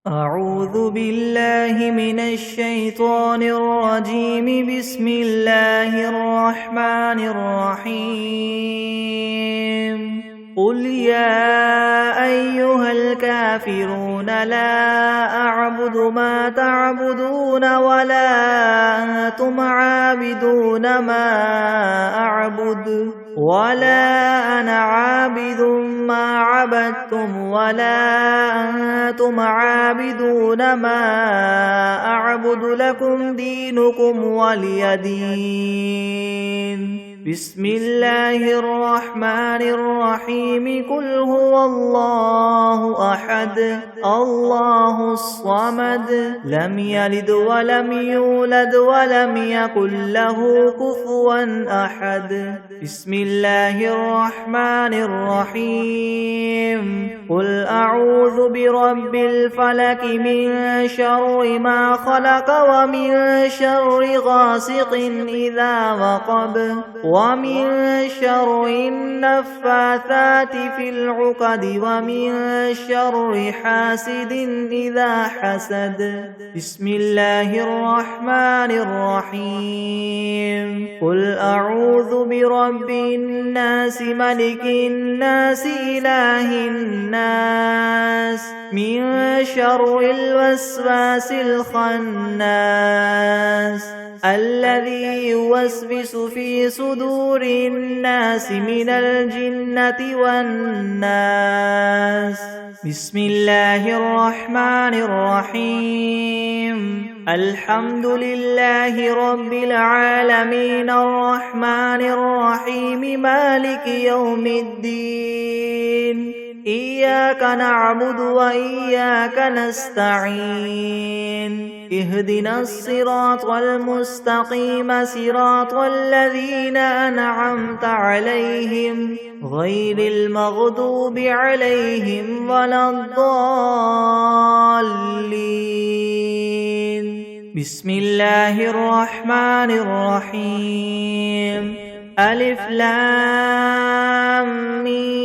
أعوذ بالله من الشيطان الرجيم. بسم الله الرحمن الرحيم. قل يا أيها الكافرون لا أعبد ما تعبدون ولا أنتم عابدون ما أعبد ولا أنا عابد ما عبدتم ولا أنتم عابدون ما أعبد لكم دينكم ولي دين. بسم الله الرحمن الرحيم. قل هو الله أحد الله الصمد لم يلد ولم يولد ولم يكن له كفوا أحد. بسم الله الرحمن الرحيم. قل أعوذ برب الفلك من شر ما خلق ومن شر غاسق إذا وقب ومن شر النفاثات في العقد ومن شر حاسد إذا حسد. بسم الله الرحمن الرحيم. قل أعوذ برب الناس ملك الناس إله الناس من شر الوسواس الخناس الذي يوسوس في صدور الناس من الجنة والناس. بسم الله الرحمن الرحيم. الحمد لله رب العالمين الرحمن الرحيم مالك يوم الدين. إياك نعبد وإياك نستعين. اهدنا الصراط المستقيم صراط الذين أنعمت عليهم غير المغضوب عليهم ولا الضالين. بسم الله الرحمن الرحيم. ألف لام ميم.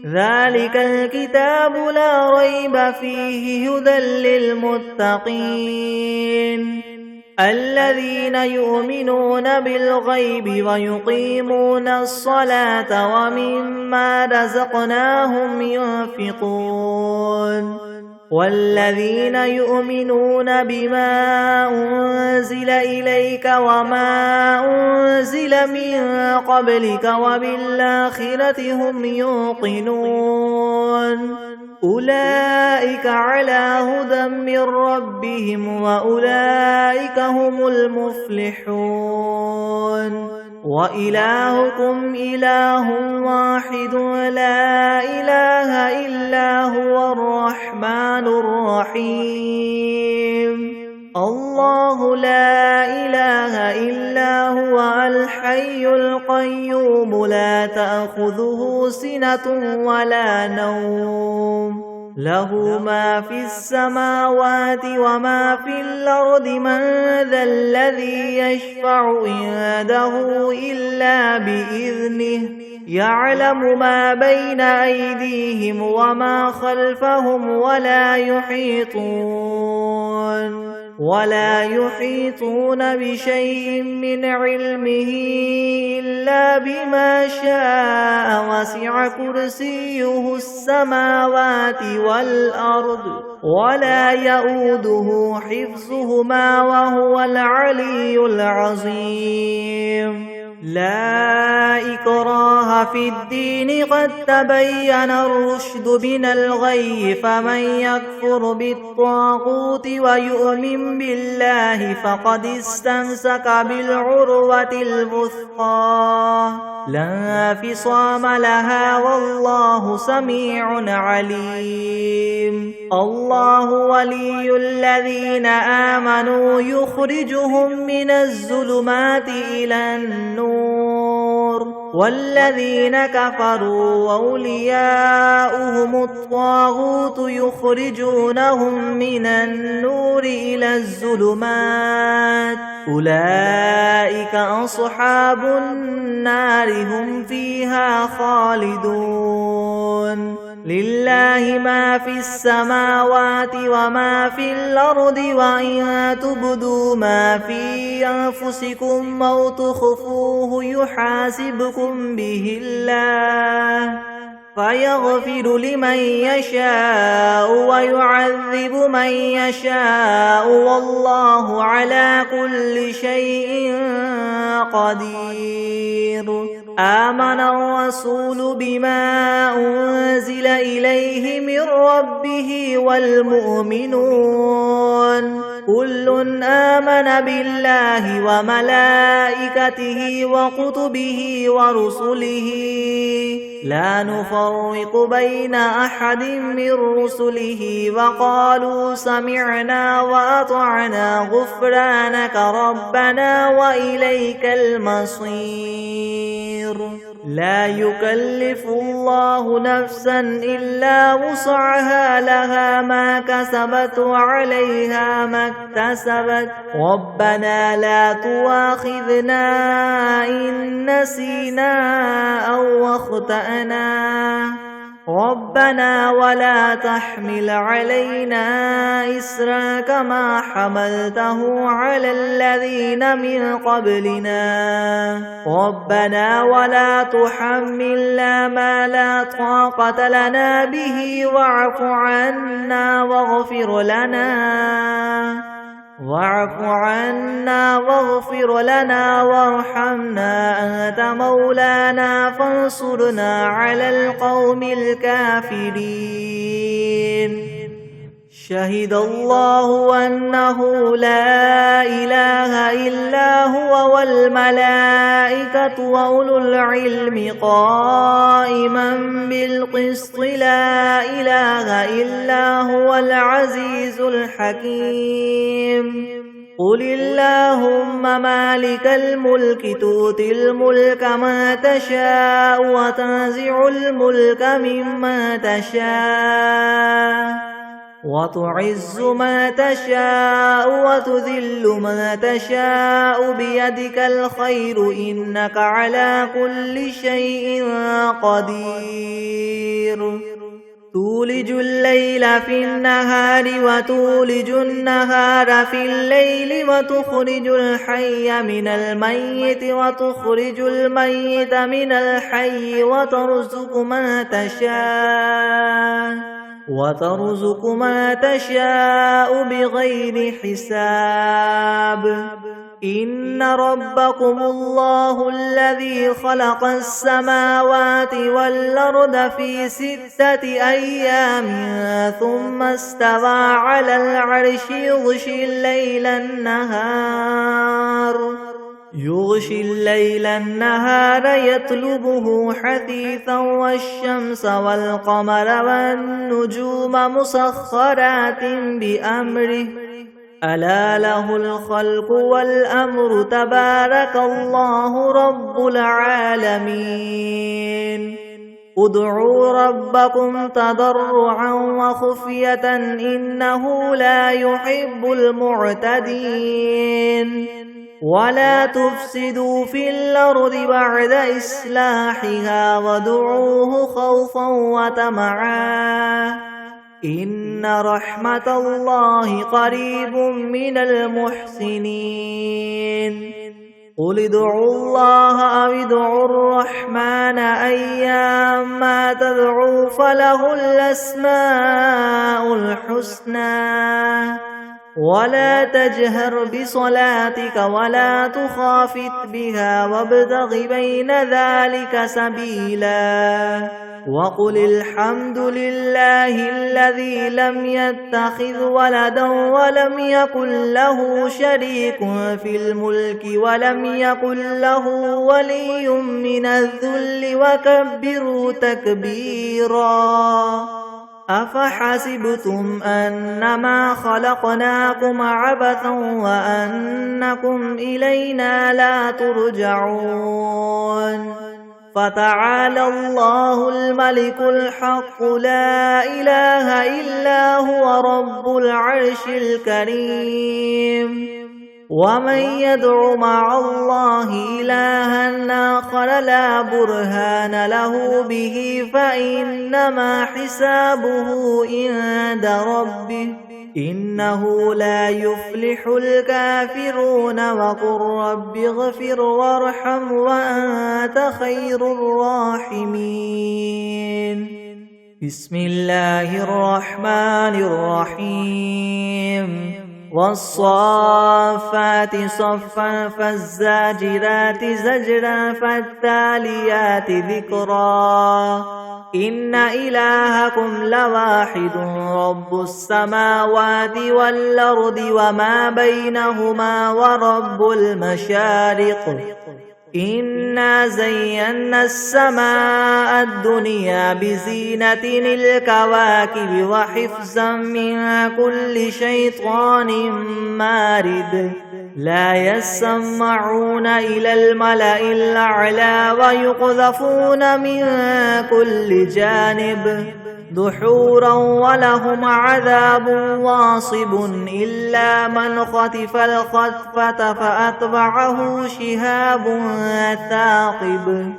ذلك الكتاب لا ريب فيه هدى للمتقين الذين يؤمنون بالغيب ويقيمون الصلاة ومما رزقناهم ينفقون والذين يؤمنون بما أنزل إليك وما أنزل من قبلك وبالآخرة هم يوقنون أولئك على هدى من ربهم وأولئك هم المفلحون. وإلهكم إله واحد لا إله إلا هو الرحمن الرحيم. الله لا إله إلا هو الحي القيوم لا تأخذه سنة ولا نوم له ما في السماوات وما في الأرض. من ذا الذي يشفع عنده إلا بإذنه يعلم ما بين أيديهم وما خلفهم ولا يحيطون بشيء من علمه إلا بما شاء وسع كرسيه السماوات والأرض ولا يؤوده حفظهما وهو العلي العظيم. لا إكراه في الدين قد تبين الرشد من الغي. فمن يكفر بالطاغوت ويؤمن بالله فقد استمسك بالعروة الوثقى لا انفصام لها والله سميع عليم. الله ولي الذين آمنوا يخرجهم من الظلمات إلى النور والذين كفروا أولياؤهم الطاغوت يخرجونهم من النور إلى الظلمات أولئك أصحاب النار هم فيها خالدون لله ما في السماوات وما في الأرض وإن تبدوا ما في أنفسكم أو تخفوه يحاسبكم به الله فيغفر لمن يشاء ويعذب من يشاء والله على كل شيء قدير. آمن الرسول بما أنزل إليه من ربه والمؤمنون كل آمن بالله وملائكته وكتبه ورسله لا نفرق بين أحد من رسله وقالوا سمعنا وأطعنا غفرانك ربنا وإليك المصير. لا يكلف الله نفسا إلا وسعها لها ما كسبت وعليها ما اكتسبت ربنا لا تؤاخذنا إن نسينا أو أخطأنا ربنا ولا تحمل علينا إسرا كما حملته على الذين من قبلنا ربنا ولا تحملنا ما لا طاقة لنا به واعف عنا واغفر لنا وارحمنا أنت مولانا فانصرنا على القوم الكافرين. شهد الله أنه لا إله إلا هو والملائكة وأولو العلم قائما بالقسط لا إله إلا هو العزيز الحكيم. قل اللهم مالك الملك تؤتي الملك ما تشاء وتنزع الملك ممن تشاء وتعز ما تشاء وتذل ما تشاء بيدك الخير إنك على كل شيء قدير. تولج الليل في النهار وتولج النهار في الليل وتخرج الحي من الميت وتخرج الميت من الحي وترزق ما تشاء بغير حساب. إن ربكم الله الذي خلق السماوات والأرض في 6 أيام ثم استوى على العرش يغشي الليل النهار يطلبه حثيثا والشمس والقمر والنجوم مسخرات بأمره ألا له الخلق والأمر تبارك الله رب العالمين. ادعوا ربكم تضرعا وخفية إنه لا يحب المعتدين. ولا تفسدوا في الأرض بعد إصلاحها وادعوه خوفا وطمعا إن رحمة الله قريب من المحسنين. قل ادعوا الله أو ادعوا الرحمن أيما تدعوا فله الأسماء الحسنى ولا تجهر بصلاتك ولا تخافت بها وابتغ بين ذلك سبيلا. وقل الحمد لله الذي لم يتخذ ولدا ولم يكن له شريك في الملك ولم يكن له ولي من الذل وكبره تكبيرا. أفحسبتم أنما خلقناكم عبثا وأنكم إلينا لا ترجعون. فتعالى الله الملك الحق لا إله إلا هو رب العرش الكريم. ومن يدع مع الله إلها آخر لا برهان له به فإنما حسابه عند ربه إنه لا يفلح الكافرون وقل رب اغفر وارحم وأنت خير الراحمين بسم الله الرحمن الرحيم والصافات صفا فالزاجرات زجرا فالتاليات ذكرا إن إلهكم لواحد رب السماوات والأرض وما بينهما ورب المشارق إنا زينا السماء الدنيا بزينة الكواكب وحفظا من كل شيطان مارد لا يسمعون إلى الملأ الأعلى ويقذفون من كل جانب دحورا ولهم عذاب واصب إلا من خطف الخطفة فأتبعه شهاب ثاقب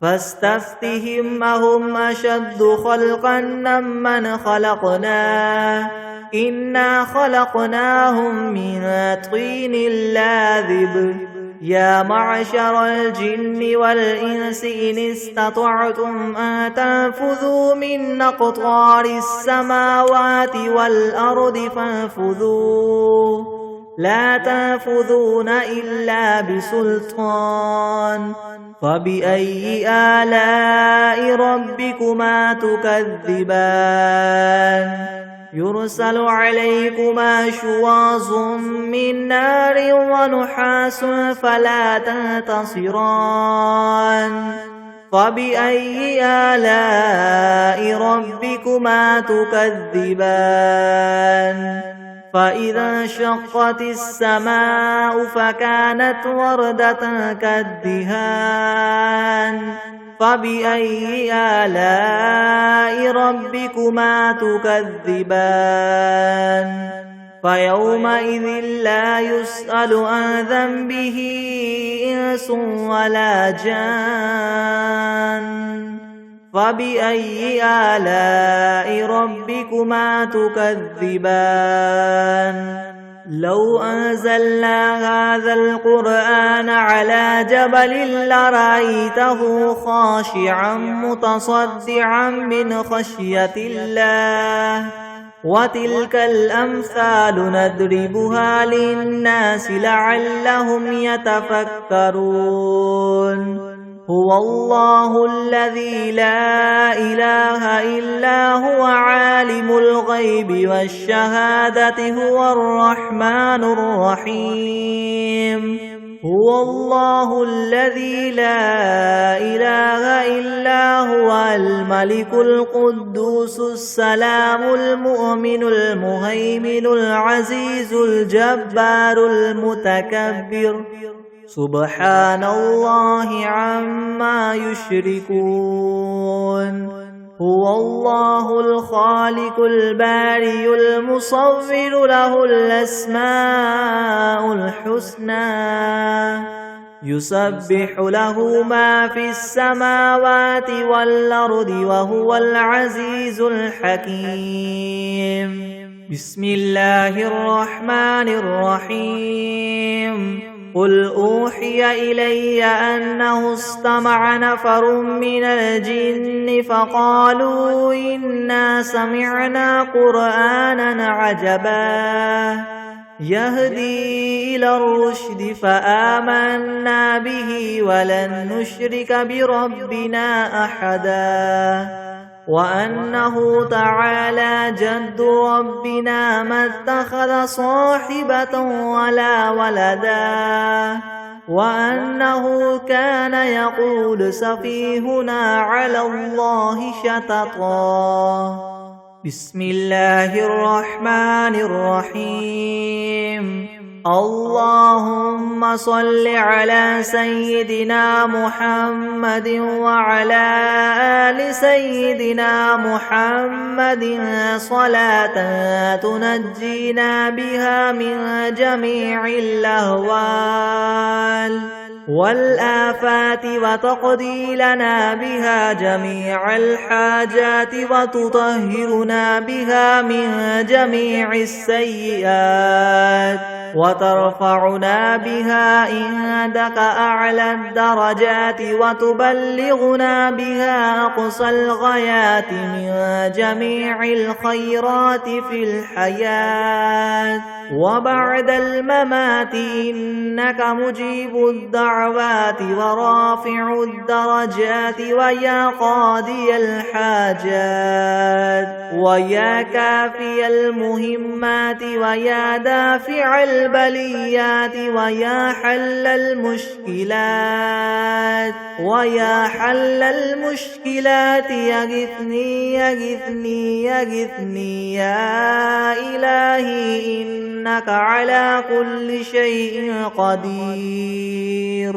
فاستفتهم أهم أشد خلقا ممن خلقنا إنا خلقناهم من طين لاذب يا معشر الجن والإنس إن استطعتم أن تنفذوا من أقطار السماوات والأرض فانفذوا لا تنفذون إلا بسلطان فبأي آلاء ربكما تكذبان يرسل عليكما شواظ من نار ونحاس فلا تنتصران فبأي آلاء ربكما تكذبان فإذا انشقت السماء فكانت وردة كالدهان فبأي آلاء ربكما تكذبان فيومئذ لا يسأل عن ذنبه إنس ولا جان فبأي آلاء ربكما تكذبان لو أنزلنا هذا القرآن على جبل لرأيته خاشعا متصدعا من خشية الله وتلك الأمثال نضربها للناس لعلهم يتفكرون هو الله الذي لا إله إلا هو عالم الغيب والشهادة هو الرحمن الرحيم هو الله الذي لا إله إلا هو الملك القدوس السلام المؤمن المهيمن العزيز الجبار المتكبر سبحان الله عما يشركون هو الله الخالق البارئ المصور له الأسماء الحسنى يسبح له ما في السماوات والأرض وهو العزيز الحكيم بسم الله الرحمن الرحيم قل أوحي إلي أنه استمع نفر من الجن فقالوا إنا سمعنا قرآنا عجبا يهدي إلى الرشد فآمنا به ولن نشرك بربنا أحدا وأنه تعالى جد ربنا ما اتخذ صاحبة ولا ولدا وأنه كان يقول سفيهنا على الله شططا بسم الله الرحمن الرحيم اللهم صل على سيدنا محمد وعلى آل سيدنا محمد صلاة تنجينا بها من جميع الأهوال والآفات وتقضي لنا بها جميع الحاجات وتطهرنا بها من جميع السيئات وترفعنا بها عندك أعلى الدرجات وتبلغنا بها أقصى الغايات من جميع الخيرات في الحياة وبعد الممات إنك مجيب الدعوات ورافع الدرجات ويا قاضي الحاجات ويا كافي المهمات ويا دافع البليات ويا حل المشكلات يغثني يا إلهي إنك على كل شيء قدير.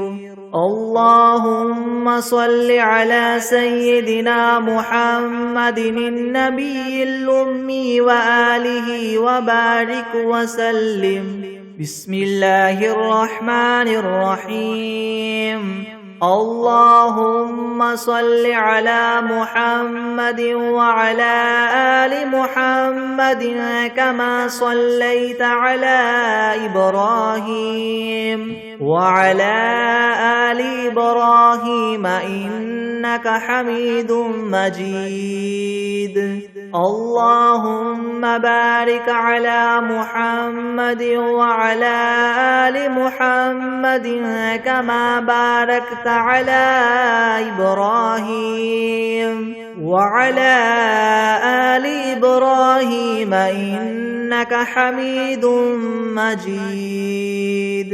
اللهم صل على سيدنا محمد النبي الأمي وآله وبارك وسلم. بسم الله الرحمن الرحيم. اللهم صل على محمد وعلى آل محمد كما صليت على إبراهيم وعلى آل إبراهيم إنك حميد مجيد. اللهم بارك على محمد وعلى آل محمد كما باركت على إبراهيم وعلى آل إبراهيم إنك حميد مجيد.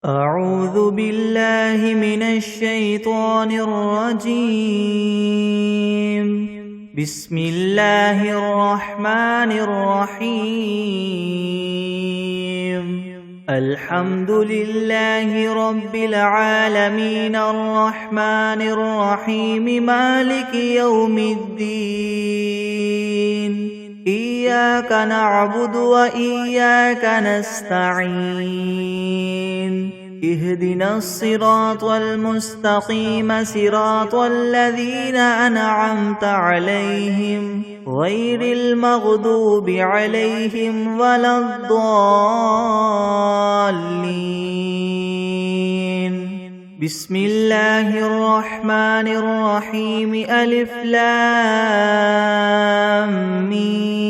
أعوذ بالله من الشيطان الرجيم. بسم الله الرحمن الرحيم. الحمد لله رب العالمين الرحمن الرحيم مالك يوم الدين. إياك نعبد وإياك نستعين. اهدنا الصراط المستقيم صراط الذين أنعمت عليهم غير المغضوب عليهم ولا الضالين. بسم الله الرحمن الرحيم. ألف لام ميم.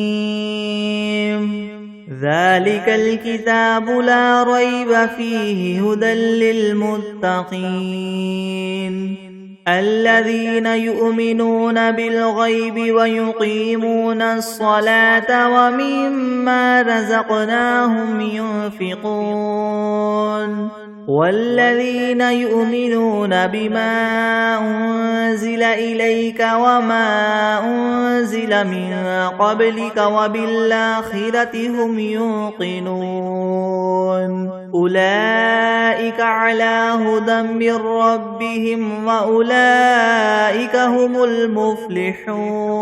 ذلك الكتاب لا ريب فيه هدى للمتقين الذين يؤمنون بالغيب ويقيمون الصلاة ومما رزقناهم ينفقون والذين يؤمنون بما أنزل إليك وما أنزل من قبلك وبالآخرة هم يوقنون أولئك على هدى من ربهم وأولئك هم المفلحون.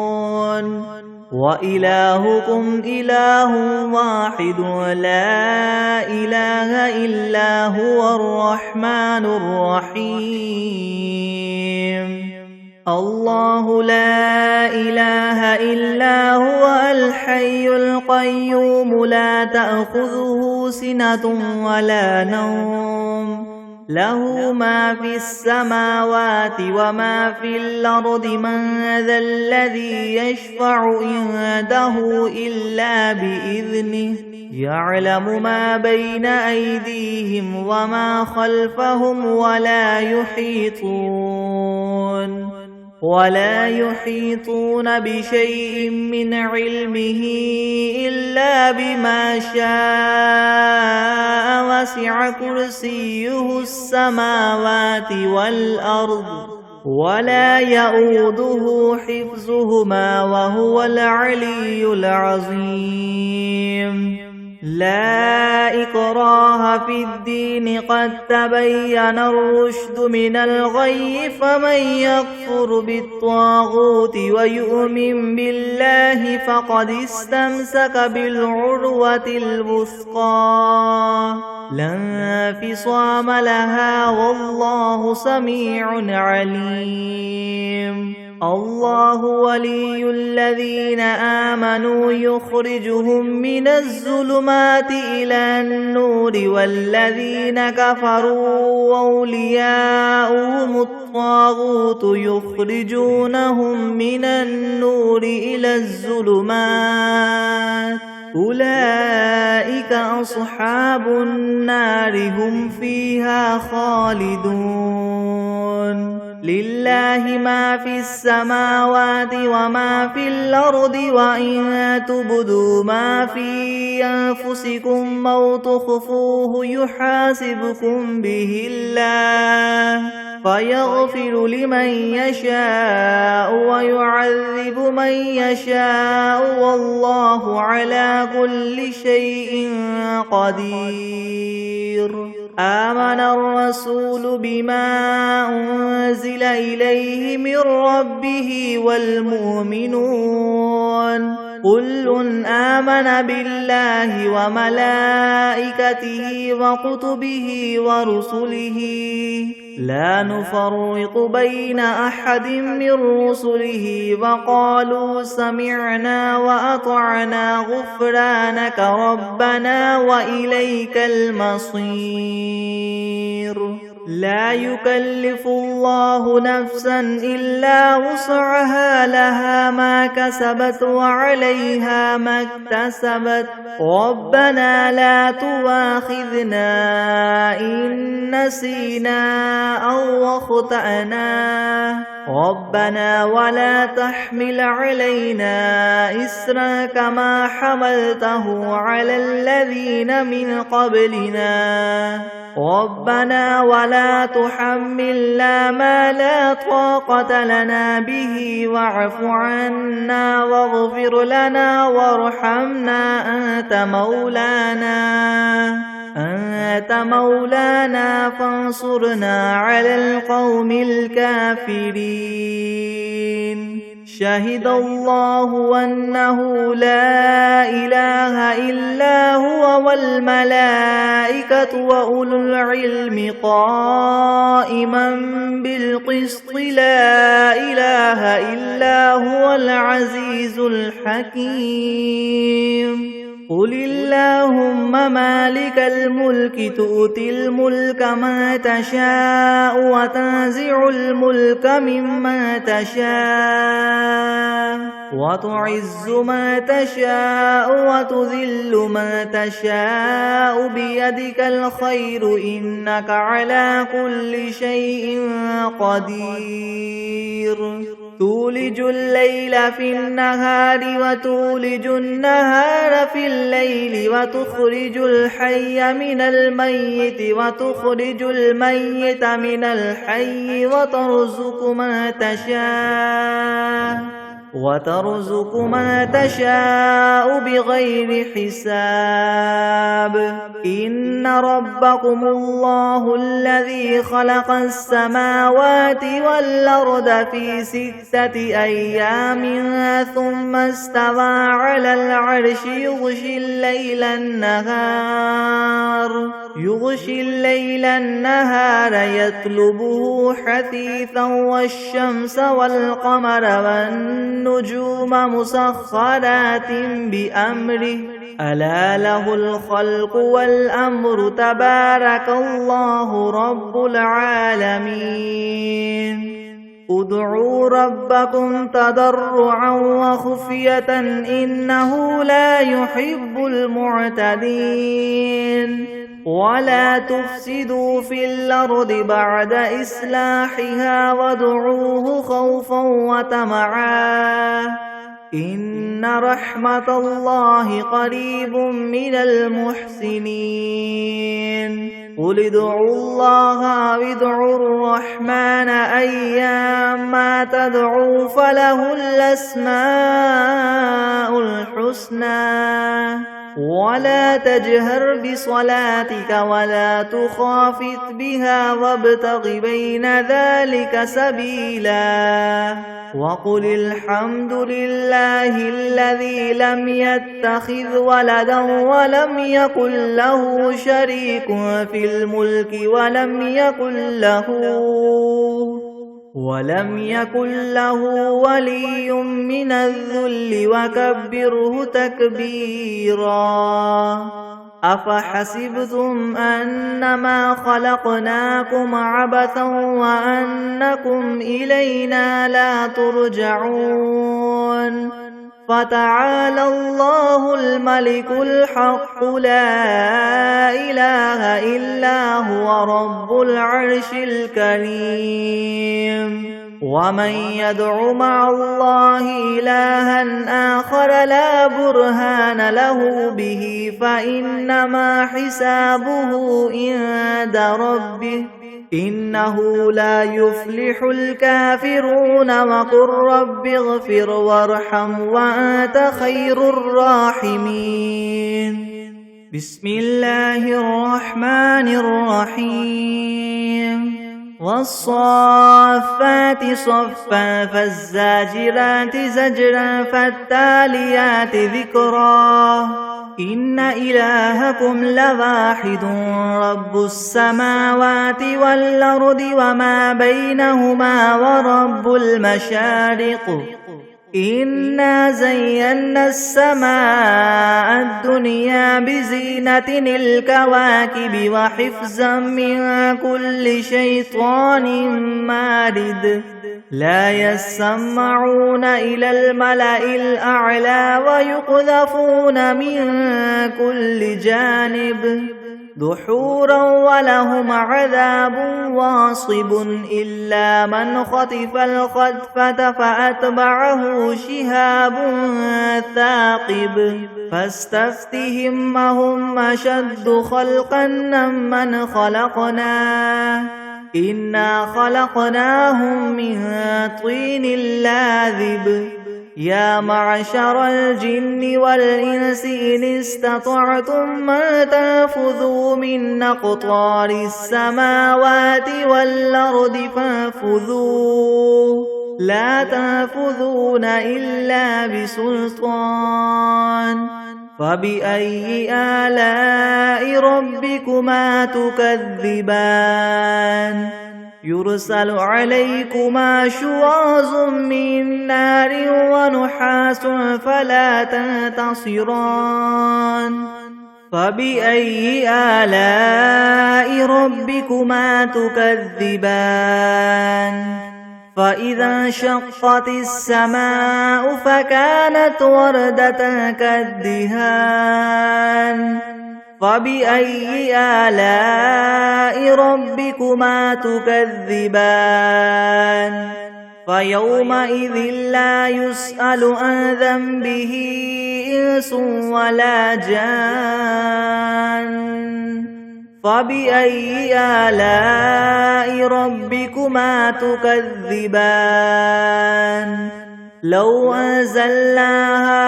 وإلهكم إله واحد لا إله إلا هو الرحمن الرحيم. الله لا إله إلا هو الحي القيوم لا تأخذه سنة ولا نوم له ما في السماوات وما في الأرض من ذا الذي يشفع عنده إلا بإذنه يعلم ما بين أيديهم وما خلفهم ولا يحيطون بشيء من علمه إلا بما شاء وسع كرسيه السماوات والأرض ولا يؤوده حفظهما وهو العلي العظيم. لا إكراه في الدين قد تبين الرشد من الغي فمن يكفر بالطاغوت ويؤمن بالله فقد استمسك بالعروة الوثقى لا انفصام لها والله سميع عليم الله ولي الذين آمنوا يخرجهم من الظلمات إلى النور والذين كفروا أولياؤهم الطاغوت يخرجونهم من النور إلى الظلمات أولئك أصحاب النار هم فيها خالدون لله ما في السماوات وما في الأرض وإن تبدوا ما في أنفسكم أو تخفوه يحاسبكم به الله فيغفر لمن يشاء ويعذب من يشاء والله على كل شيء قدير آمن الرسول بما أنزل إليه من ربه والمؤمنون كل آمن بالله وملائكته وكتبه ورسله لا نفرق بين أحد من رسله وقالوا سمعنا وأطعنا غفرانك ربنا وإليك المصير لا يكلف الله نفسا إلا وسعها لها ما كسبت وعليها ما اكتسبت ربنا لا تؤاخذنا إن نسينا أو أخطأنا ربنا ولا تحمل علينا إسرا كما حملته على الذين من قبلنا ربنا ولا تحملنا ما لا طاقة لنا به واعف عنا واغفر لنا وارحمنا أنت مولانا فانصرنا على القوم الكافرين شهد الله أنه لا إله إلا هو والملائكة وأولو العلم قائما بالقسط لا إله إلا هو العزيز الحكيم قل اللهم مالك الملك تؤتي الملك ما تشاء وتنزع الملك ممن تشاء وتعز ما تشاء وتذل ما تشاء بيدك الخير إنك على كل شيء قدير تولج الليل في النهار وتولج النهار في الليل وتخرج الحي من الميت وتخرج الميت من الحي وترزق ما تشاء بغير حساب إن ربكم الله الذي خلق السماوات والأرض في 6 أيام ثم استوى على العرش يغشي الليل النهار يطلبه حثيثا والشمس والقمر والنجوم مسخرات بأمره ألا له الخلق والأمر تبارك الله رب العالمين ادعوا ربكم تضرعا وخفية إنه لا يحب المعتدين ولا تفسدوا في الأرض بعد إصلاحها وادعوه خوفا وطمعا إن رحمة الله قريب من المحسنين قل ادعوا الله وادعوا الرحمن أيما تدعوا فله الأسماء الحسنى ولا تجهر بصلاتك ولا تخافت بها وابتغ بين ذلك سبيلا وقل الحمد لله الذي لم يتخذ ولدا ولم يكن له شريك في الملك ولم يكن له ولي من الذل وكبره تكبيرا أفحسبتم أنما خلقناكم عبثا وأنكم إلينا لا ترجعون فتعالى الله الملك الحق لا إله إلا هو رب العرش الكريم ومن يدع مع الله إلها آخر لا برهان له به فإنما حسابه عند ربه إنه لا يفلح الكافرون وقل رب اغفر وارحم وأنت خير الراحمين بسم الله الرحمن الرحيم والصافات صفا فالزاجرات زجرا فالتاليات ذكرا إن إلهكم لواحد رب السماوات والأرض وما بينهما ورب المشارق إنا زينا السماء الدنيا بزينة الكواكب وحفظا من كل شيطان مارد لا يسمعون إلى الملأ الأعلى ويقذفون من كل جانب دحورا ولهم عذاب واصب إلا من خطف الخطفة فأتبعه شهاب ثاقب فاستفتهم أهم أشد خلقا ممن خلقنا إنا خلقناهم من طين لاذب يا معشر الجن والإنس إن استطعتم أن تنفذوا من أقطار السماوات والأرض فانفذوا لا تنفذون إلا بسلطان فبأي آلاء ربكما تكذبان يرسل عليكما شواظ من نار ونحاس فلا تنتصران فبأي آلاء ربكما تكذبان فإذا انشقت السماء فكانت وردة كالدهان فبأي آلاء ربكما تكذبان فيومئذ لا يسأل عن ذنبه إنس ولا جان فبأي آلاء ربكما تكذبان لو أنزلنا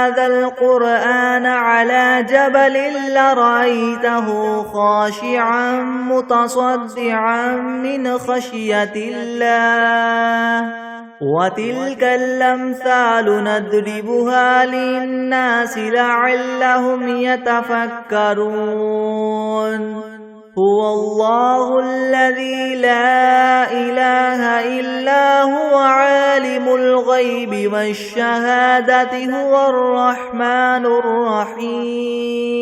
هذا القرآن على جبل لرأيته خاشعا متصدعا من خشية الله وتلك الأمثال نضربها للناس لعلهم يتفكرون هو الله الذي لا إله إلا هو عالم الغيب والشهادة هو الرحمن الرحيم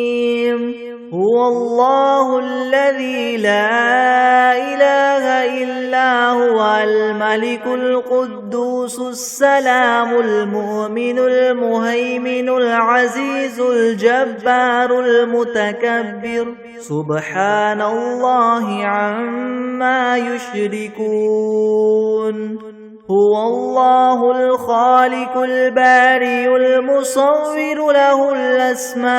هو الله الذي لا إله إلا هو الملك القدوس السلام المؤمن المهيمن العزيز الجبار المتكبر سبحان الله عما يشركون هو الله الخالق البارئ المصور له الأسماء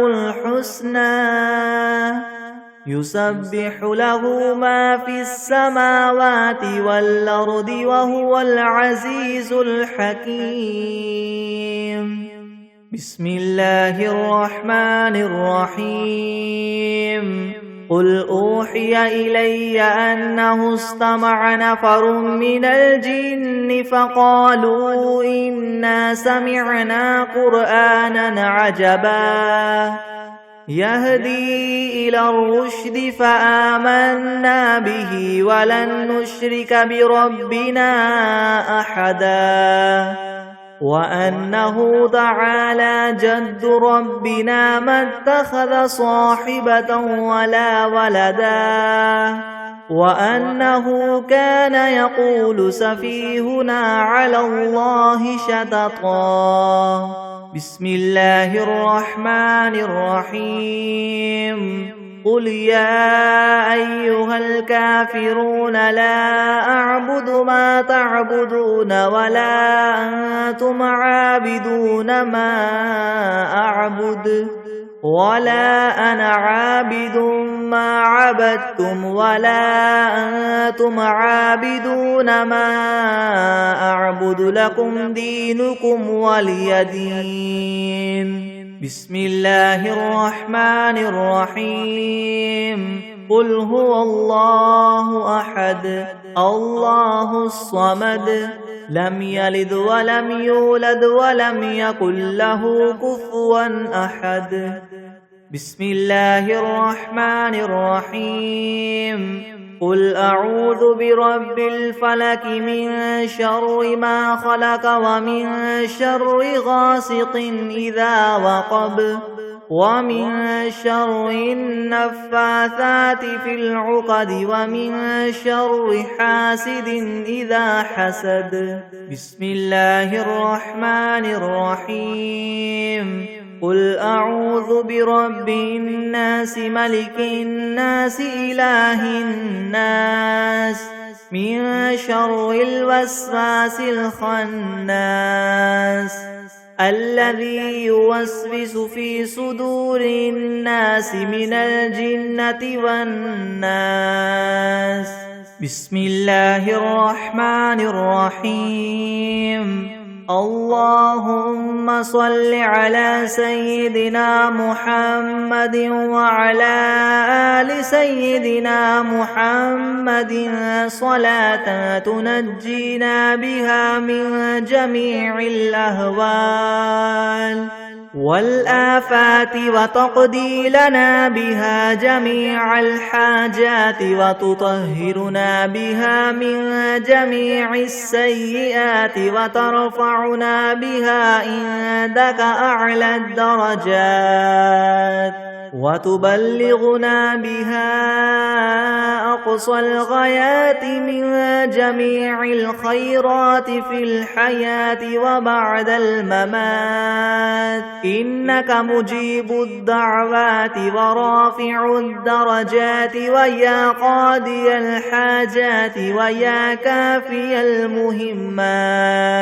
الحسنى يسبح له ما في السماوات والأرض وهو العزيز الحكيم بسم الله الرحمن الرحيم قل أوحي إلي أنه استمع نفر من الجن فقالوا إنا سمعنا قرآنا عجبا يهدي إلى الرشد فآمنا به ولن نشرك بربنا أحدا وأنه تعالى جد ربنا ما اتخذ صاحبة ولا ولدا وأنه كان يقول سفيهنا على الله شططا بسم الله الرحمن الرحيم قل يا أيها الكافرون لا أعبد ما تعبدون ولا أنتم عابدون ما أعبد ولا أنا عابد ما عبدتم ولا أنتم عابدون ما أعبد لكم دينكم ولي دين بسم الله الرحمن الرحيم قل هو الله أحد الله الصمد لم يلد ولم يولد ولم يكن له كفوا أحد بسم الله الرحمن الرحيم قل أعوذ برب الفلك من شر ما خلق ومن شر غاسق إذا وقب ومن شر النفاثات في العقد ومن شر حاسد إذا حسد بسم الله الرحمن الرحيم قل أعوذ برب الناس ملك الناس إله الناس من شر الوسواس الخناس الذي يوسوس في صدور الناس من الجنة والناس بسم الله الرحمن الرحيم اللهم صل على سيدنا محمد وعلى آل سيدنا محمد صلاة تنجينا بها من جميع الأهوال والآفات وتقضي لنا بها جميع الحاجات وتطهرنا بها من جميع السيئات وترفعنا بها عندك أعلى الدرجات وتبلغنا بها أقصى الغايات من جميع الخيرات في الحياة وبعد الممات إنك مجيب الدعوات ورافع الدرجات ويا قاضي الحاجات ويا كافي المهمات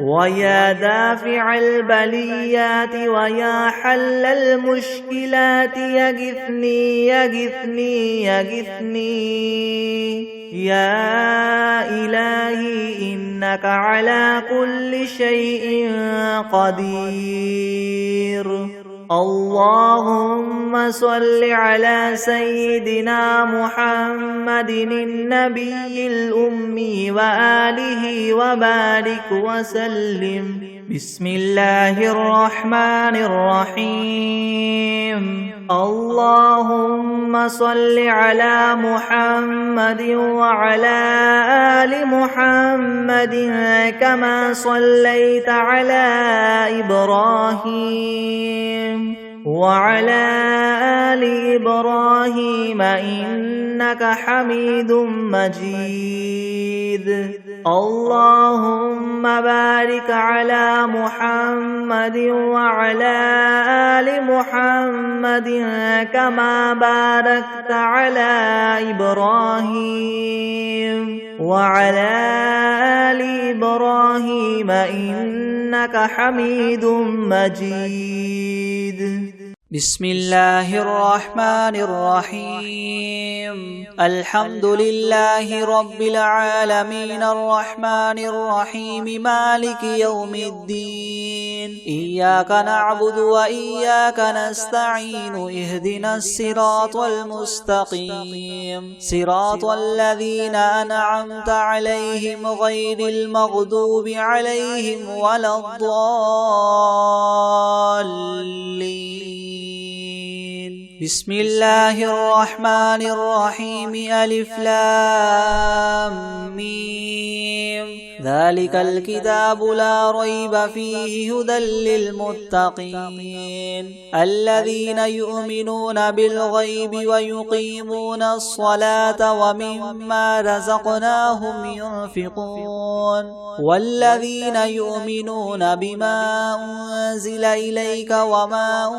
ويا دافع البليات ويا حل المشكلات يغثني يغثني يغثني يا إلهي إنك على كل شيء قدير اللهم صل على سيدنا محمد النبي الأمي وآله وبارك وسلم بسم الله الرحمن الرحيم اللهم صل على محمد وعلى آل محمد كما صليت على إبراهيم وعلى آل إبراهيم إنك حميد مجيد اللهم بارك على محمد وعلى آل محمد كما باركت على إبراهيم وعلى آل إبراهيم إنك حميد مجيد بسم الله الرحمن الرحيم الحمد لله رب العالمين الرحمن الرحيم مالك يوم الدين إياك نعبد وإياك نستعين اهدنا الصراط المستقيم صراط الذين أنعمت عليهم غير المغضوب عليهم ولا الضالين بسم الله الرحمن الرحيم ألف لام ميم ذلك الكتاب لا ريب فيه هدى للمتقين الذين يؤمنون بالغيب ويقيمون الصلاة ومما رزقناهم ينفقون والذين يؤمنون بما أنزل إليك وما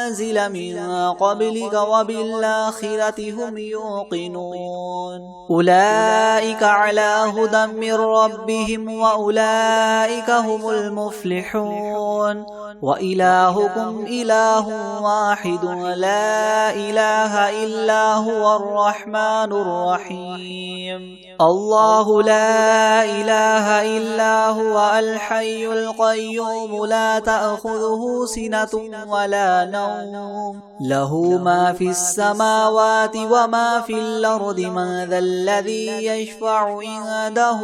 أنزل من قبلك وبالآخرة هم يوقنون أولئك على هدى من ربهم وأولئك هم المفلحون وإلهكم إله واحد لا إله إلا هو الرحمن الرحيم الله لا إله إلا هو الحي القيوم لا تأخذه سنة ولا نوم له ما في السماوات وما في الأرض من ذا الذي يشفع عنده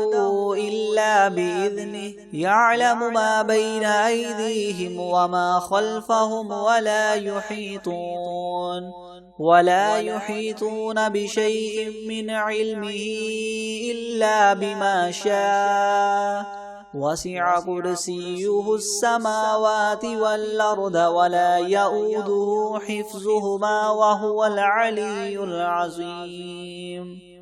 إلا بإذنه يعلم ما بين أيديهم وما خلفهم ولا يحيطون بشيء من علمه إلا بما شاء وسع كرسيه السماوات والأرض ولا يؤوده حفظهما وهو العلي العظيم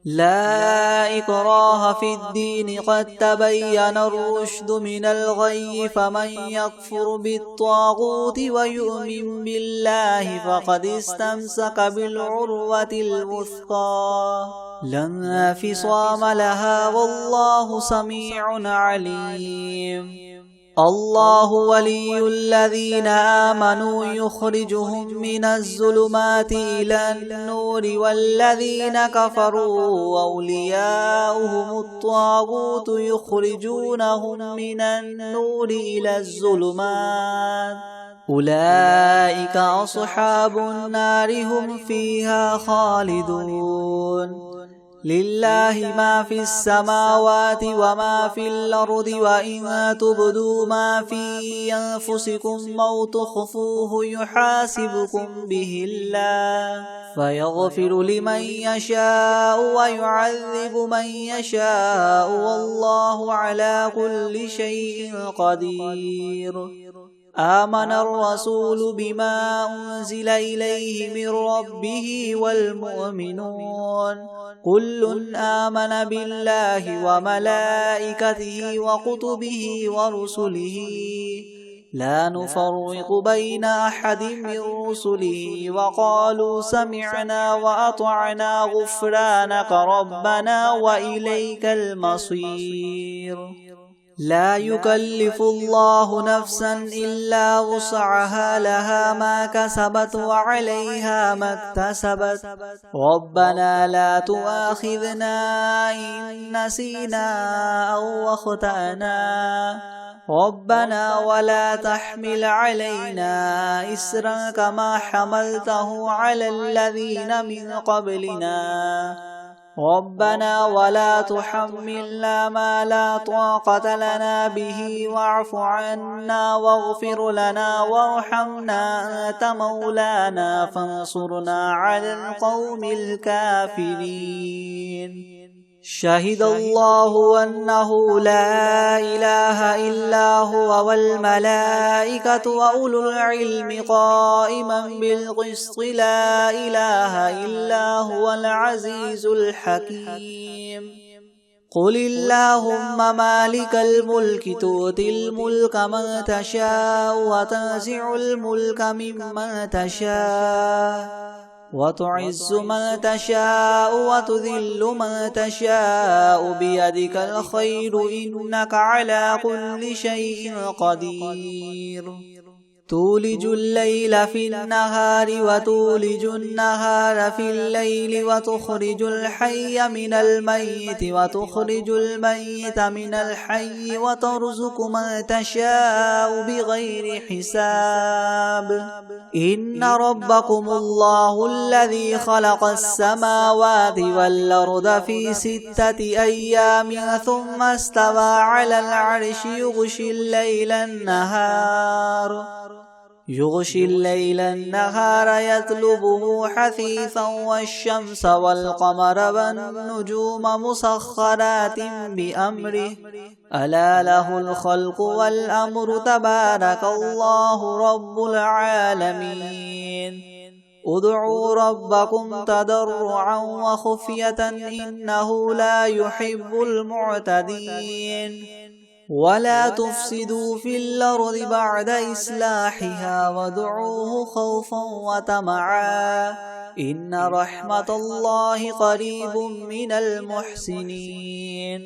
لا إكراه في الدين قد تبين الرشد من الغي فمن يكفر بالطاغوت ويؤمن بالله فقد استمسك بالعروة الوثقى لا انفصام لها والله سميع عليم الله ولي الذين آمنوا يخرجهم من الظلمات إلى النور والذين كفروا أولياؤهم الطاغوت يخرجونهم من النور إلى الظلمات أولئك أصحاب النار هم فيها خالدون لله ما في السماوات وما في الأرض وإن تبدوا ما في أنفسكم أو تخفوه يحاسبكم به الله فيغفر لمن يشاء ويعذب من يشاء والله على كل شيء قدير آمن الرسول بما أنزل إليه من ربه والمؤمنون كل آمن بالله وملائكته وكتبه ورسله لا نفرق بين أحد من رسله وقالوا سمعنا وأطعنا غفرانك ربنا وإليك المصير لا يكلف الله نفسا إلا وسعها لها ما كسبت وعليها ما اكتسبت ربنا لا تؤاخذنا إن نسينا أو أخطأنا ربنا ولا تحمل علينا إسرا كما حملته على الذين من قبلنا ربنا ولا تحملنا ما لا طاقة لنا به واعف عنا واغفر لنا وارحمنا أنت مولانا فانصرنا على القوم الكافرين شهد الله أنه لا إله إلا هو والملائكة وأولو العلم قائما بالقسط لا إله إلا هو العزيز الحكيم قل اللهم مالك الملك تؤتي الملك من تشاء وتنزع الملك ممن تشاء وتعز من تشاء وتذل من تشاء بيدك الخير إنك على كل شيء قدير تولج الليل في النهار وتولج النهار في الليل وتخرج الحي من الميت وتخرج الميت من الحي وترزق من تشاء بغير حساب إن ربكم الله الذي خلق السماوات والأرض في 6 أيام ثم استوى على العرش يغشي الليل النهار يطلبه حثيثا والشمس والقمر والنجوم مسخرات بأمره ألا له الخلق والأمر تبارك الله رب العالمين ادعوا ربكم تضرعا وخفية إنه لا يحب المعتدين ولا تفسدوا في الأرض بعد إصلاحها وادعوه خوفا وطمعا إن رحمة الله قريب من المحسنين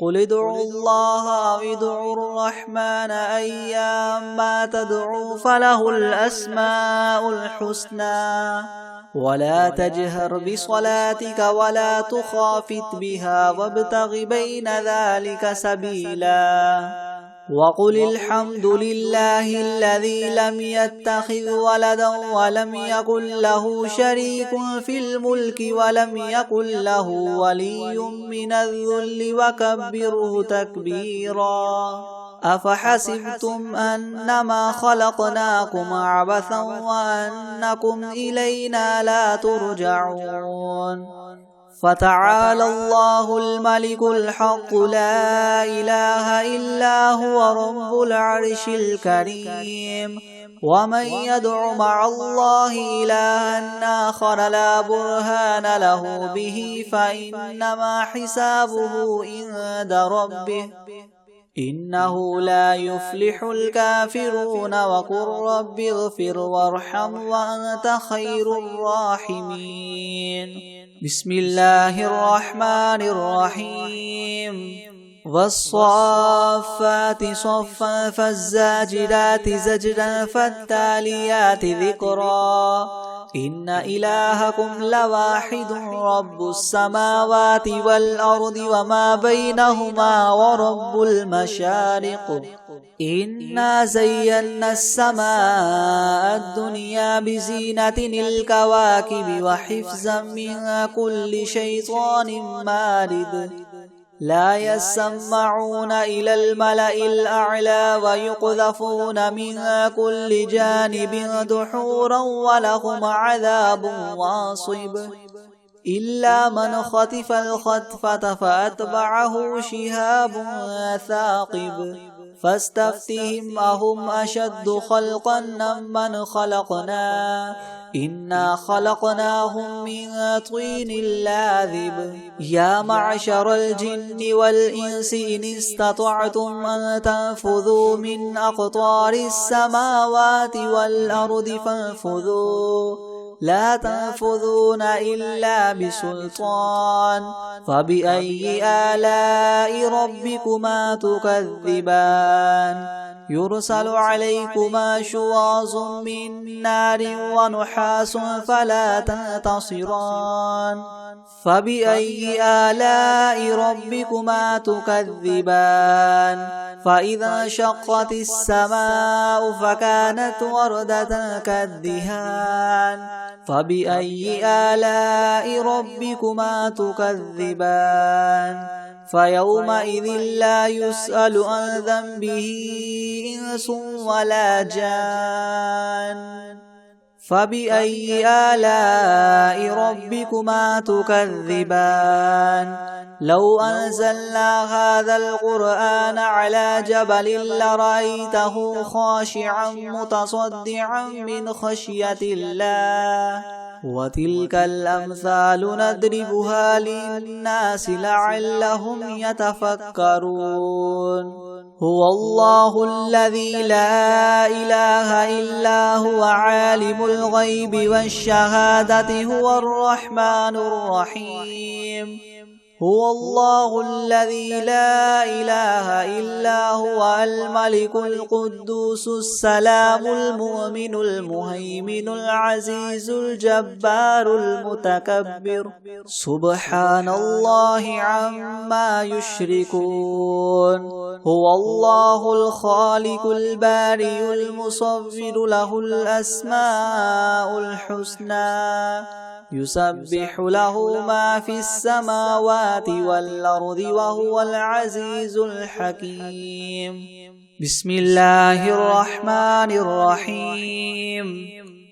قل ادعوا الله أو ادعوا الرحمن أيما تدعوا فله الأسماء الحسنى ولا تجهر بصلاتك ولا تخافت بها وابتغ بين ذلك سبيلا وقل الحمد لله الذي لم يتخذ ولدا ولم يكن له شريك في الملك ولم يكن له ولي من الذل وكبره تكبيرا أفحسبتم أنما خلقناكم عبثا وأنكم إلينا لا ترجعون فتعالى الله الملك الحق لا إله إلا هو رب العرش الكريم ومن يدع مع الله إلها آخر لا برهان له به فإنما حسابه عند ربه إنه لا يفلح الكافرون وقل رب اغفر وارحم وأنت خير الراحمين بسم الله الرحمن الرحيم والصافات صفا فالزاجرات زجرا فالتاليات ذكرا إن إلهكم لواحد رب السماوات والأرض وما بينهما ورب المشارق إنا زينا السماء الدنيا بزينة الكواكب وحفظا من كل شيطان مارد لا يسمعون إلى الملأ الأعلى ويقذفون من كل جانب دحورا ولهم عذاب واصب إلا من خطف الخطفة فأتبعه شهاب ثاقب فاستفتهم أهم أشد خلقا من خلقنا إنا خلقناهم من طين لاذب يا معشر الجن والإنس إن استطعتم أن تنفذوا من أقطار السماوات والأرض فانفذوا لا تنفذون إلا بسلطان فبأي آلاء ربكما تكذبان يرسل عليكما شواظ من نار ونحاس فلا تنتصران فبأي آلاء ربكما تكذبان فإذا انشقت السماء فكانت وردة كالدهان فبأي آلاء ربكما تكذبان فيومئذ لا يسأل عن ذنبه إنس ولا جان فبأي آلاء ربكما تكذبان لو أنزلنا هذا القرآن على جبل لرأيته خاشعا متصدعا من خشية الله وتلك الأمثال نضربها للناس لعلهم يتفكرون هو الله الذي لا إله إلا هو عالم الغيب والشهادة هو الرحمن الرحيم هو الله الذي لا إله إلا هو الملك القدوس السلام المؤمن المهيمن العزيز الجبار المتكبر سبحان الله عما يشركون هو الله الخالق البارئ المصور له الأسماء الحسنى يسبح له ما في السماوات والأرض وهو العزيز الحكيم بسم الله الرحمن الرحيم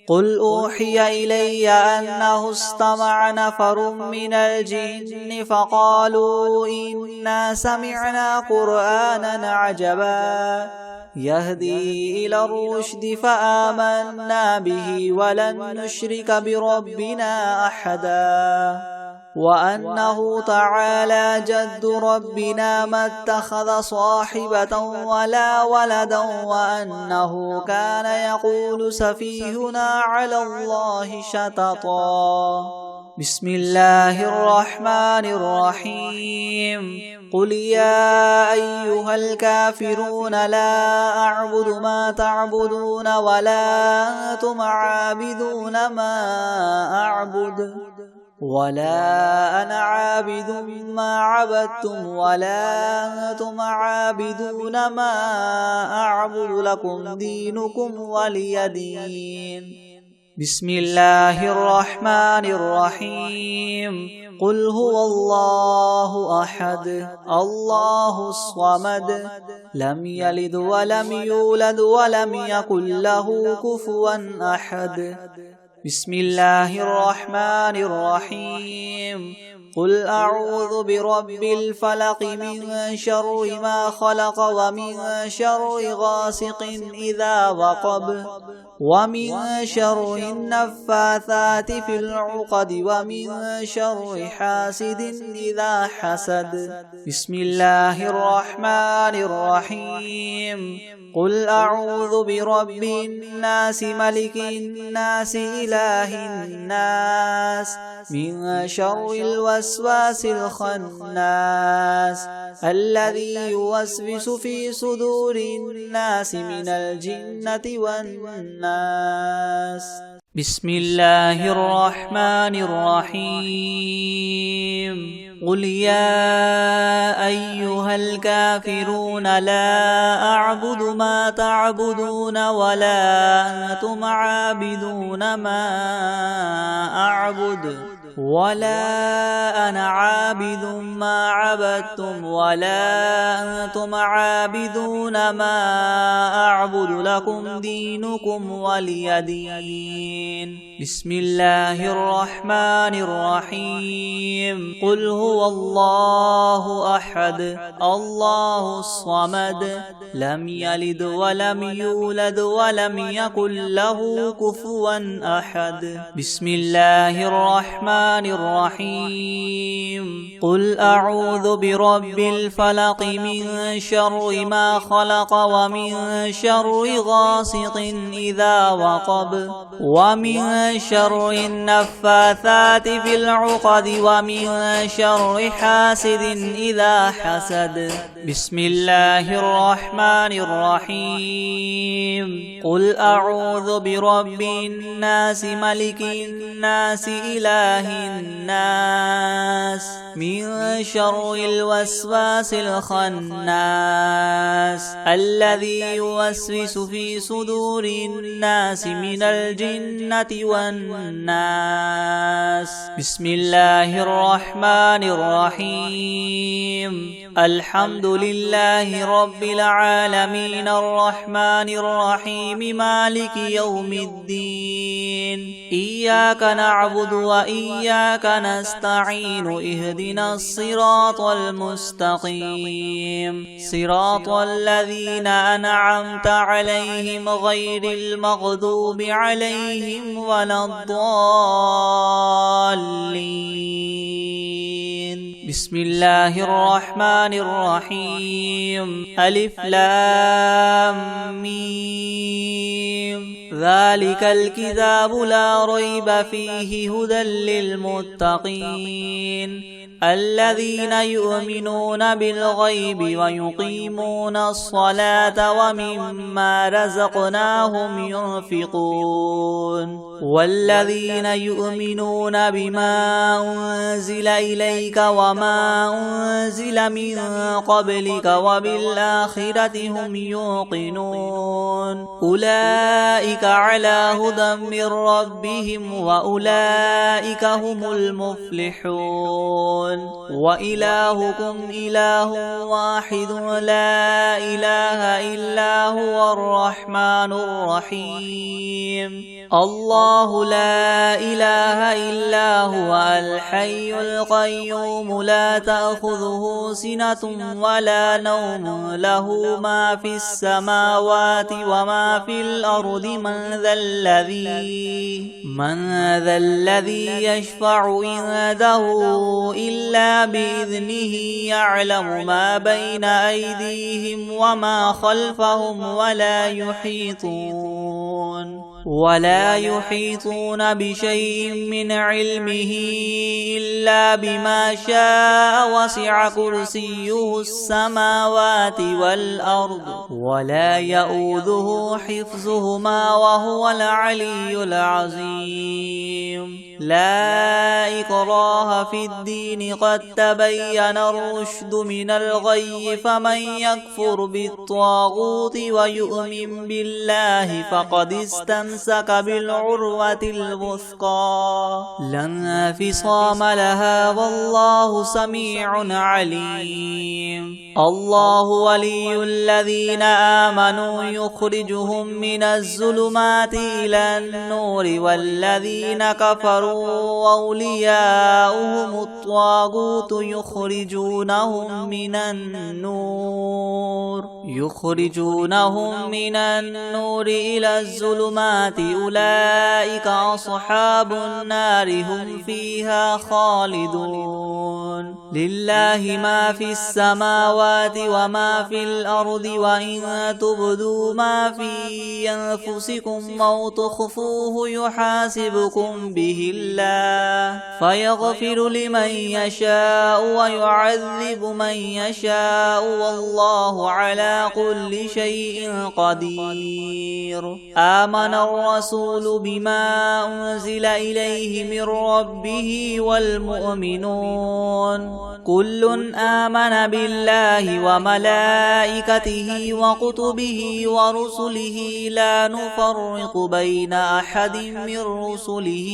قل أوحي إلي أنه استمع نفر من الجن فقالوا إنا سمعنا قرآنا عجبا يهدي إلى الرشد فآمنا به ولن نشرك بربنا أحدا وأنه تعالى جد ربنا ما اتخذ صاحبة ولا ولدا وأنه كان يقول سفيهنا على الله شططا بسم الله الرحمن الرحيم قل يا أيها الكافرون لا أعبد ما تعبدون ولا أنتم عابدون ما أعبد ولا أنا عابد ما عبدتم ولا أنتم عابدون ما أعبد لكم دينكم ولي دين بسم الله الرحمن الرحيم قل هو الله أحد الله الصمد لم يلد ولم يولد ولم يكن له كفوا أحد بسم الله الرحمن الرحيم قل أعوذ برب الفلق من شر ما خلق ومن شر غاسق إذا وقب ومن شر النفاثات في العقد ومن شر حاسد إذا حسد بسم الله الرحمن الرحيم قل أعوذ برب الناس ملك الناس إله الناس من شر الوسواس الخناس الذي يوسوس في صدور الناس من الجنة والناس بسم الله الرحمن الرحيم قل يا أيها الكافرون لا أعبد ما تعبدون ولا أنتم عابدون ما أعبد ولا أنا عابد ما عبدتم ولا أنتم عابدون ما أعبد لكم دينكم ولي دين بسم الله الرحمن الرحيم قل هو الله أحد الله الصمد لم يلد ولم يولد ولم يكن له كفوا أحد بسم الله الرحمن الرحيم قل أعوذ برب الفلق من شر ما خلق ومن شر غاسق إذا وقب ومن شر النفاثات في العقد ومن شر حاسد إذا حسد بسم الله الرحمن الرحيم قل أعوذ برب الناس ملك الناس إله الناس من شر الوسواس الخناس الذي يوسوس في صدور الناس من الجنة والناس بسم الله الرحمن الرحيم الحمد لله رب العالمين الرحمن الرحيم مالك يوم الدين إياك نعبد وإياك نستعين اهدنا الصراط المستقيم صراط الذين أنعمت عليهم غير المغضوب عليهم ولا الضالين بسم الله الرحمن الرحيم ألف لام ميم ذلك الكتاب لا ريب فيه هدى للمتقين الذين يؤمنون بالغيب ويقيمون الصلاة ومما رزقناهم ينفقون والذين يؤمنون بما أنزل إليك وما أنزل من قبلك وبالآخرة هم يوقنون أولئك على هدى من ربهم وأولئك هم المفلحون وإلهكم إله واحد لا إله إلا هو الرحمن الرحيم الله لا إله إلا هو الحي القيوم لا تأخذه سنة ولا نوم له ما في السماوات وما في الأرض من ذا الذي يشفع عنده إلا بإذنه يعلم ما بين أيديهم وما خلفهم ولا يحيطون بشيء من علمه إلا بما شاء وسع كرسيه السماوات والأرض ولا يؤوده حفظهما وهو العلي العظيم لا إكراه في الدين قد تبين الرشد من الغي فمن يكفر بالطاغوت ويؤمن بالله فقد استمسك بالعروة الوثقى لا انفصام لها والله سميع عليم الله ولي الذين آمنوا يخرجهم من الظلمات إلى النور والذين كفروا أولياؤهم الطاغوت يخرجونهم من النور إلى الظلمات أولئك أصحاب النار هم فيها خالدون لله ما في السماوات وما في الأرض وإن تبدوا ما في أنفسكم أو تخفوه يحاسبكم به الله فيغفر لمن يشاء ويعذب من يشاء والله على كل شيء قدير آمن الرسول بما أنزل إليه من ربه والمؤمنون كل آمن بالله وملائكته وكتبه ورسله لا نفرق بين أحد من رسله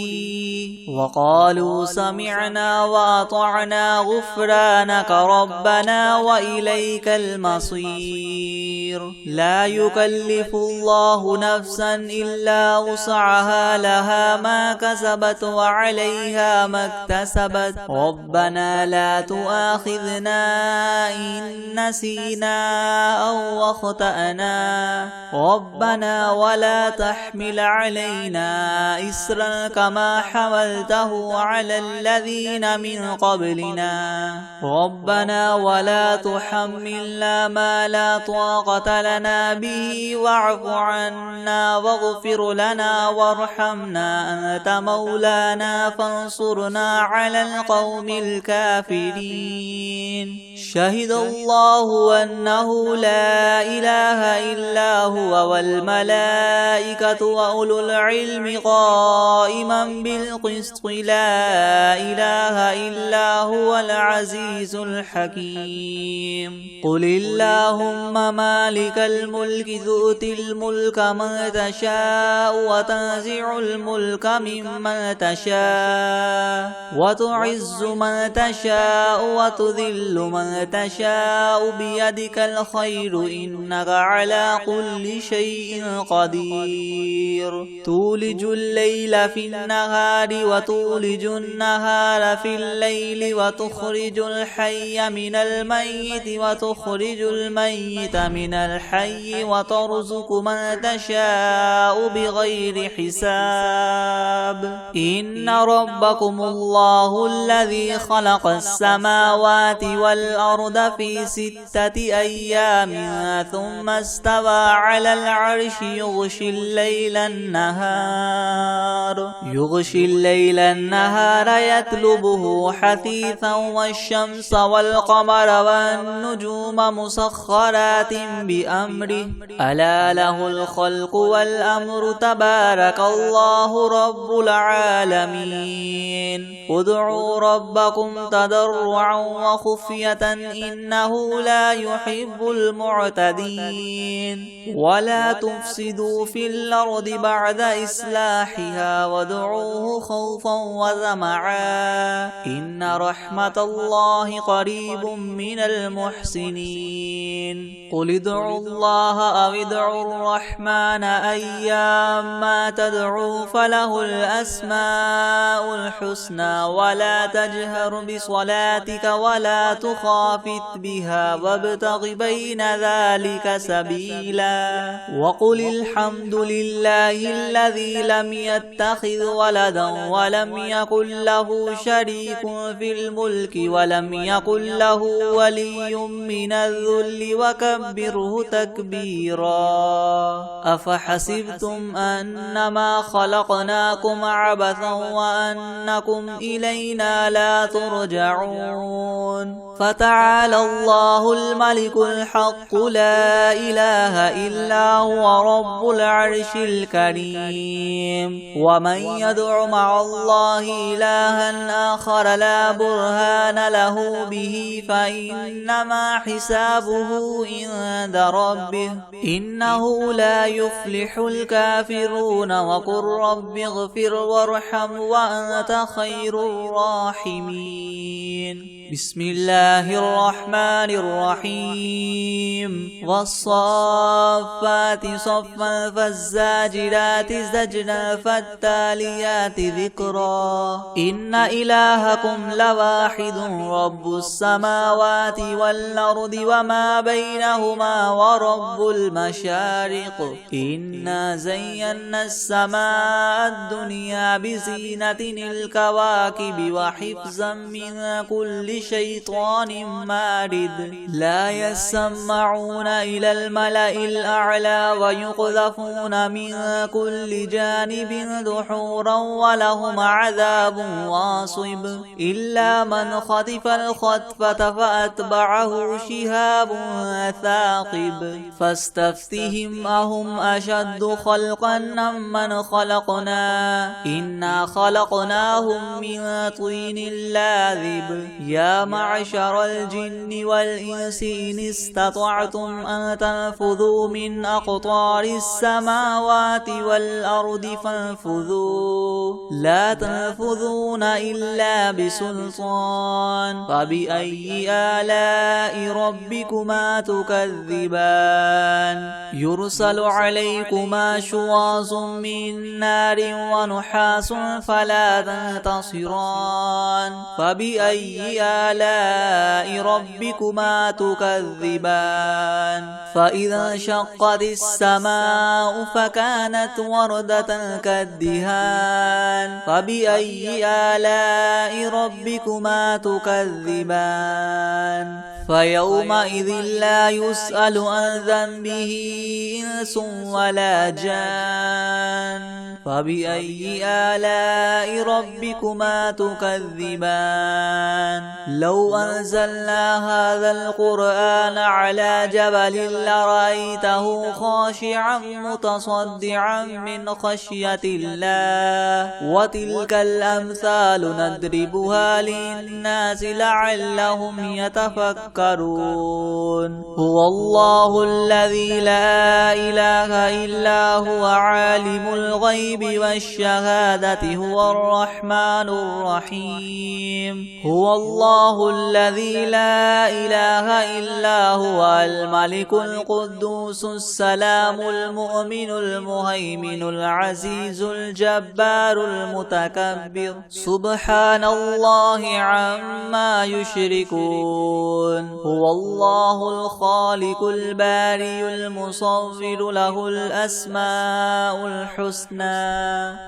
وقالوا سمعنا وأطعنا غفرانك ربنا وإليك المصير لا يكلف الله نفسا إلا وسعها لها ما كسبت وعليها ما اكتسبت ربنا لا تؤاخذنا إن نسينا أو أخطأنا ربنا ولا تحمل علينا إسرا كما حملته على الذين من قبلنا ربنا ولا تحملنا ما لا طاقة لنا به واعف عنا واغفر لنا وارحمنا أنت مولانا فانصرنا على القوم الكافرين شهد الله أنه لا إله إلا هو والملائكة وأولو العلم قائما بالقسط لا إله إلا هو العزيز الحكيم قل اللهم مالك الملك تؤتي الملك من تشاء وتنزع الملك ممن تشاء وتعز من تشاء وتذل من تشاء بيدك الخير إنك على كل شيء قدير تولج الليل في النهار وتولج النهار في الليل وتخرج الحي من الميت وتخرج الميت من الحي وترزق من تشاء بغير حساب. إن ربكم الله الذي خلق السماوات والأرض في 6 أيام ثم استوى على العرش يغشي الليل النهار يطلبه حثيثا والشمس والقمر والنجوم مسخرات بأمره ألا له الخلق والأمر تبارك الله رب العالمين. ادعوا ربكم تضرعا وخفية إنه لا يحب المعتدين. ولا تفسدوا في الأرض بعد إصلاحها وادعوه خوفا وطمعا إن رحمة الله قريب من المحسنين. قل ادعوا الله أو ادعوا الرحمن أيما تدعوا فله الأسماء الحسنى ولا تجهر بصلاتك ولا تخافت بها وابتغ بين ذلك سبيلا. وقل الحمد لله الذي لم يتخذ ولدا ولم يكن له شريك في الملك ولم يكن له ولي من الذل وكبره تكبيرا. أفحسبتم أنما خلقناكم عبثا وأنكم إلينا لا ترجعون. فتعالى الله الملك الحق لا إله إلا هو رب العرش الكريم. ومن يدع مع الله إلها آخر لا برهان له به فإنما حسابه عند ربه إنه لا يفلح الكافرون. وقل رب اغفر وارحم وأنت خير الراحمين. بسم الله الرحمن الرحيم. والصافات صفا فالزاجرات زجرا فالتاليات ذكرا. إن إلهكم لواحد رب السماوات والأرض وما بينهما ورب المشارق. إنا زينا السماء الدنيا بزينة الكواكب وحفظا من كل شيطان مارد. لا يسمعون إلى الملأ الأعلى ويقذفون من كل جانب دحورا ولهم عذاب واصب. إلا من خطف الخطفة فأتبعه شهاب ثاقب. فاستفتهم أهم أشد خلقا أم من خلقنا إنا خلقناهم من طين لاذب. يا معشر الجن والإنس إن استطعتم أن تنفذوا من أقطار السماوات والأرض فانفذوا لا تنفذون إلا بسلطان. فبأي آلاء ربكما تكذبان. يرسل عليكما شواظ من نار ونحاس فلا تنتصران. فبأي آلاء ربكما تكذبان. فإذا انشقت السماء فكانت وردة كالدهان. فبأي آلاء ربكما تكذبان. فيومئذ لا يسأل عن ذنبه إنس ولا جان. فبأي آلاء ربكما تكذبان. لو أنزلنا هذا القرآن على جبل لرأيته خاشعا متصدعا من خشية الله. وتلك الأمثال نضربها للناس لعلهم يتفكرون. هو الله الذي لا إله إلا هو عالم الغيب الغيب والشهادة هو الرحمن الرحيم. هو الله الذي لا إله إلا هو الملك القدوس السلام المؤمن المهيمن العزيز الجبار المتكبر سبحان الله عما يشركون. هو الله الخالق الباري المصور له الأسماء الحسنى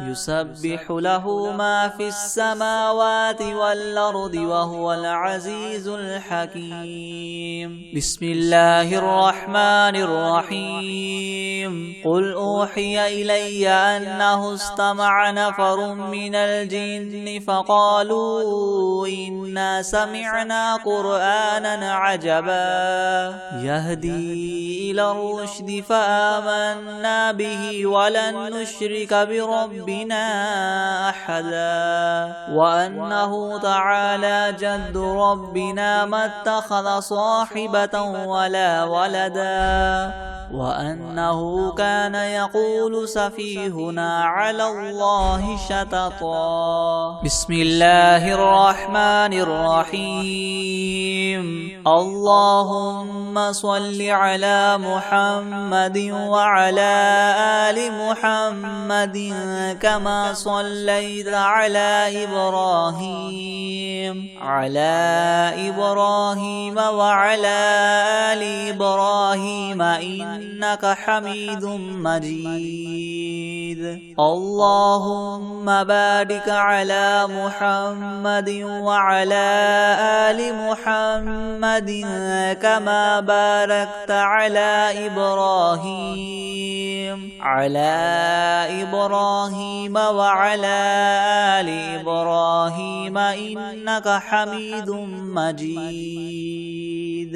يسبح له ما في السماوات والأرض وهو العزيز الحكيم. بسم الله الرحمن الرحيم. قل أوحي إلي أنه استمع نفر من الجن فقالوا إنا سمعنا قرآنا عجبا يهدي إلى الرشد فآمنا به ولن نشرك بربنا أحدا وأنه تعالى جد ربنا ما اتخذ صاحبة ولا ولدا وأنه كان يقول سفيهنا على الله شططا. بسم الله الرحمن الرحيم. اللهم صل على محمد وعلى آل محمد كما صليت على إبراهيم وعلى آل إبراهيم إنك حميد مجيد. اللهم بارك على محمد وعلى آل محمد كما باركت على إبراهيم وعلى آل إبراهيم إنك حميد مجيد.